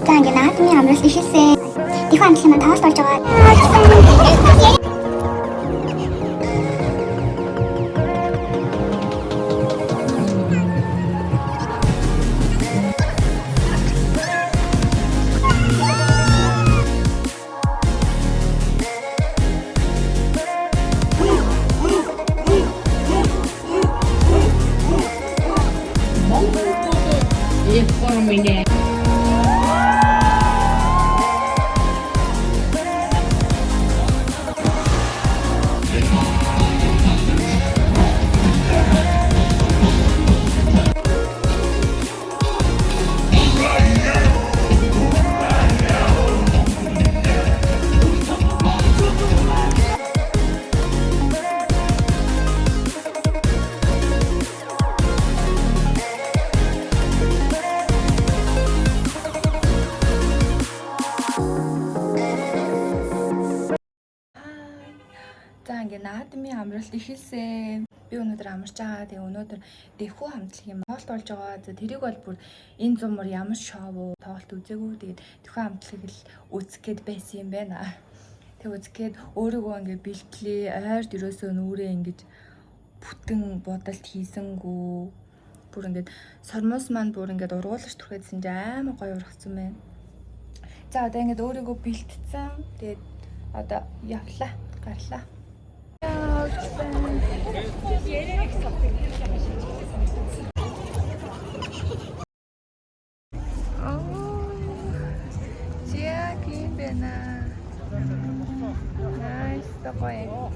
За ингээ наадмын амралт ихэлсэн. Тэхүү амтлын маань тоолт болж байгаа. За ингээ наадмын амралт ихэлсэн. Би өнөөдөр амарч байгаа. Тэгээ өнөөдөр дэвхүү хамтлагийн тоглолт болж байгаа. За тэрийг бол бүр энэ зумар ямар шоу тоглолт үзээгүй. Тэгээд дэвхүү хамтлагийг л үзэхэд байсан юм байна. Тэг үзэхэд өөрийгөө ингээ бэлтлээ. Ойрд ерөөсөө нүрээ ингэж бүтэн бодолт хийсэнгүү. Бүр ингээд сормоос маань бүр ингээд ургуулж түрхээдсэн чи амар гоё ургацсан байна. За одоо ингээд өөрийгөө бэлтцсэн. Тэгээд одоо явлаа. Гарлаа. Зяг юм байна. Найс гоё.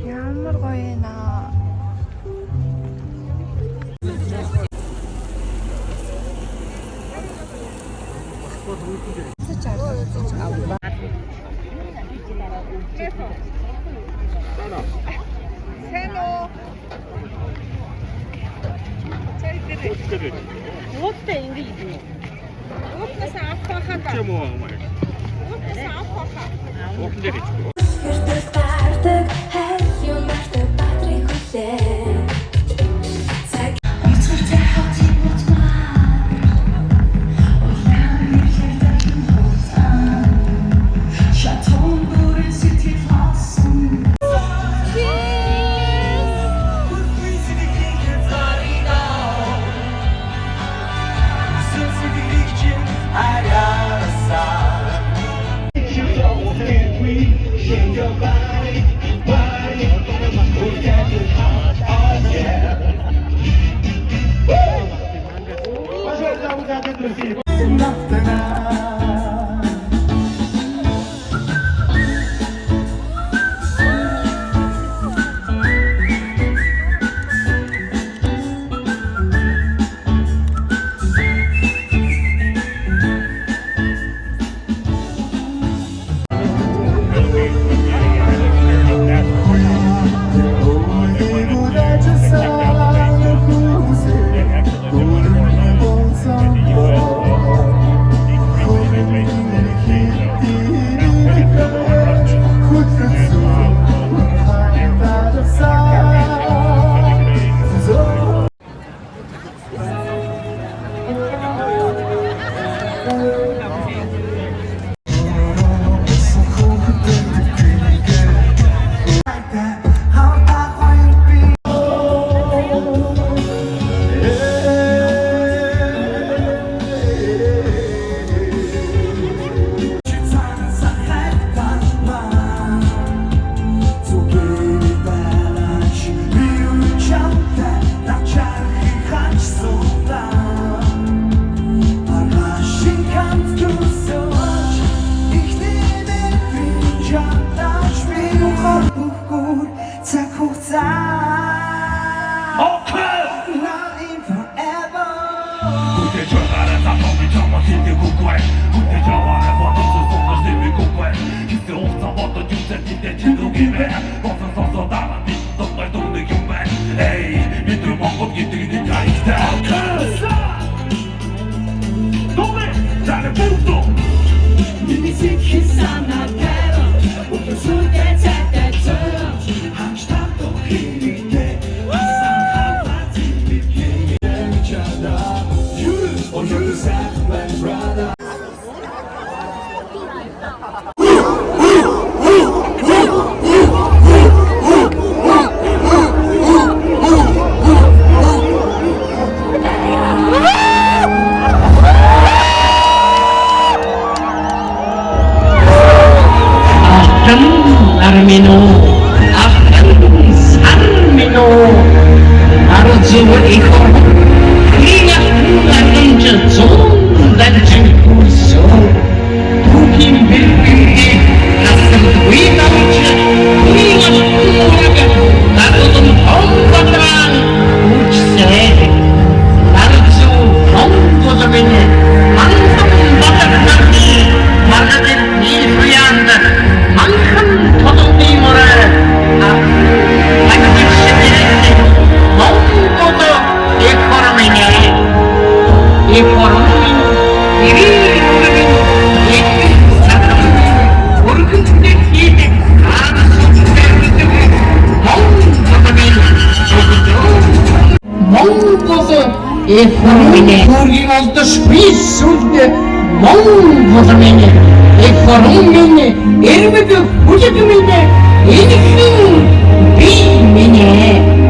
Ямар гоё наа. Hello. Ууттай ингэ идэнэ. Уутнаас авахаа да. Чому амаар. Уутнаас авахаа. Уутан дээр ичдэг. Armino, Armino, Arzu Iko, Liga Inja Zon, Danjin Kurso, Pukim Bilbili, Asam Wina Ucha, Liga Kuraga, Dadon Ombatan, Uchse, Arzu Ombozamine, Mantam Batakani, Margaret Nifrianda, Mankan Todoni Mora, Agdishibiriti, Mongoto, Economine, Economin, Irirurin, Ekisatamin, Urgundekite, Arasutterite, Mongotamin, Mongoto, Economine, Urginolta Spissunde, Mongotamine, Economine, Ermeke, Ujakamine, Anything, Be-mine.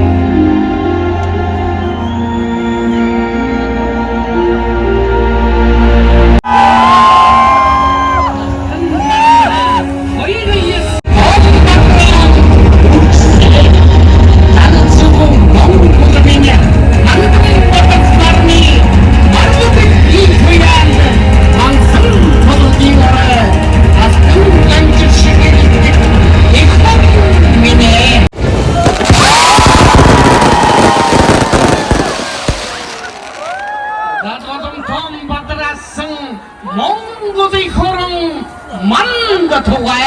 Mongotai Horong Mandatoe.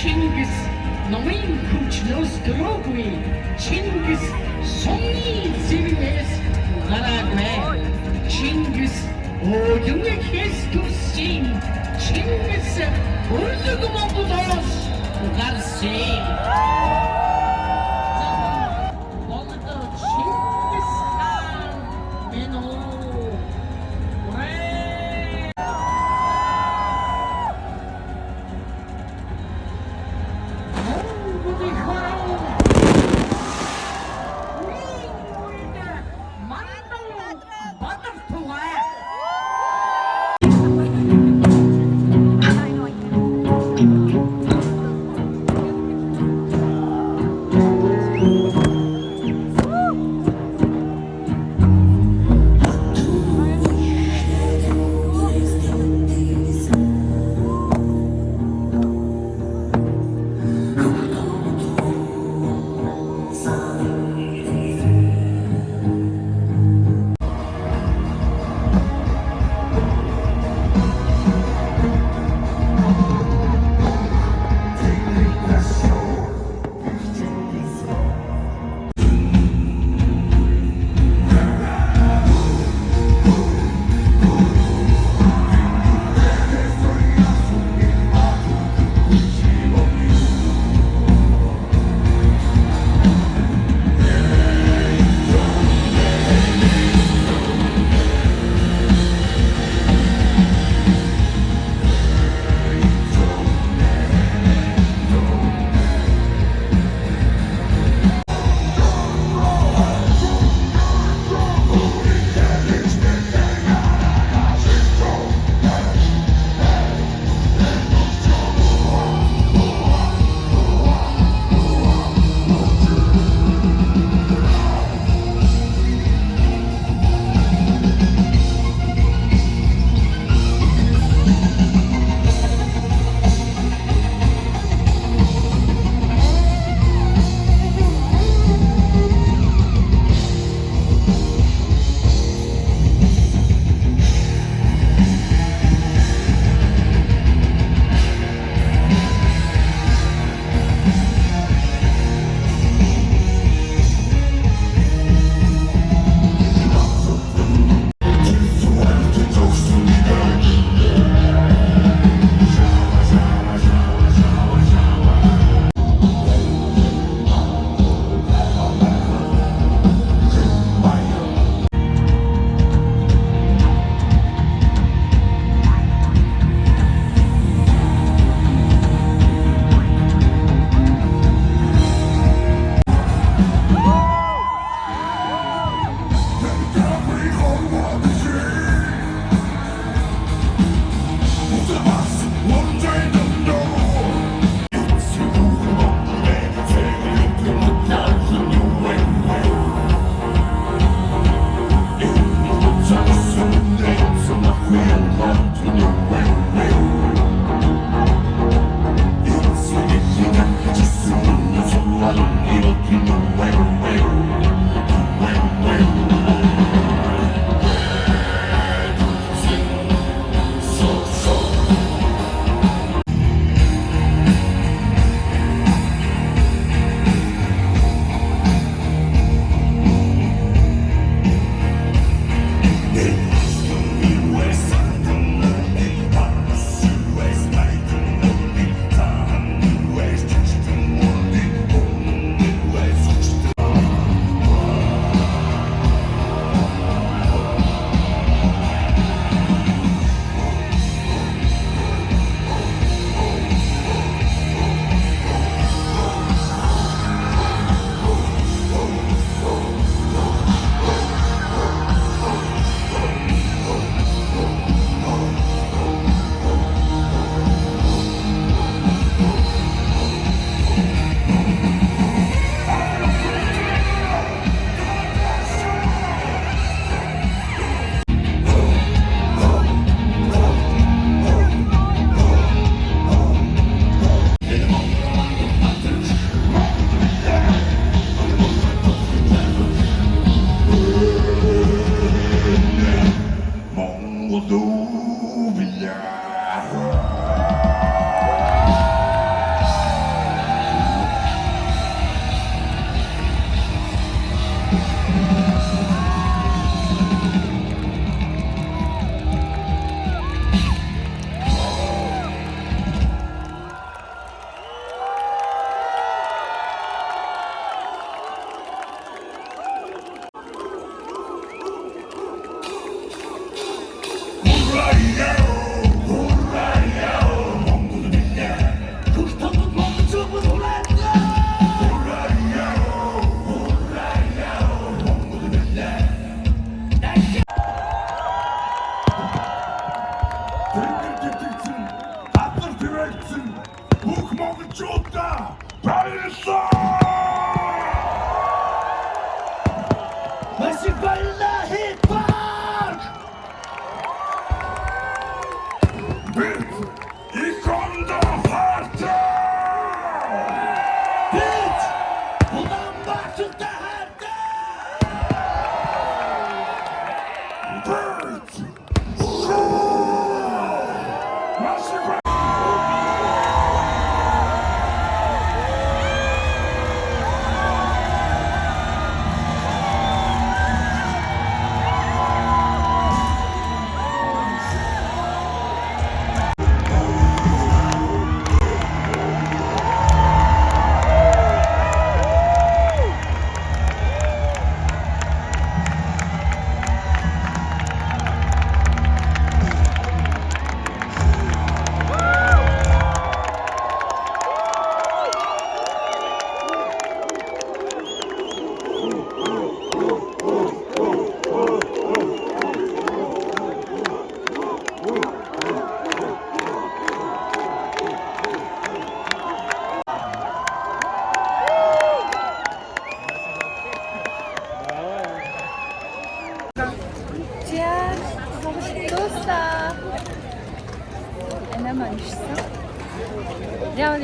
Чингис номын хүчнөөс дөрөвгүй Чингис сумны зэрнээс гараагүй Чингис өөдөнгө хэстүсийн Чингис өргөг Монголоос гарсан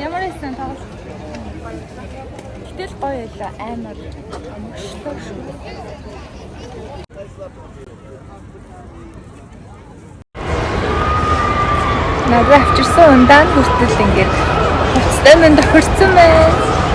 Ямар байсан тоглолт? Гэтэл гоё байлаа, амар амгалтай шүү. Надад авчирсан ундаа хүртэл ингээд хувцастай минь тохирсон байна.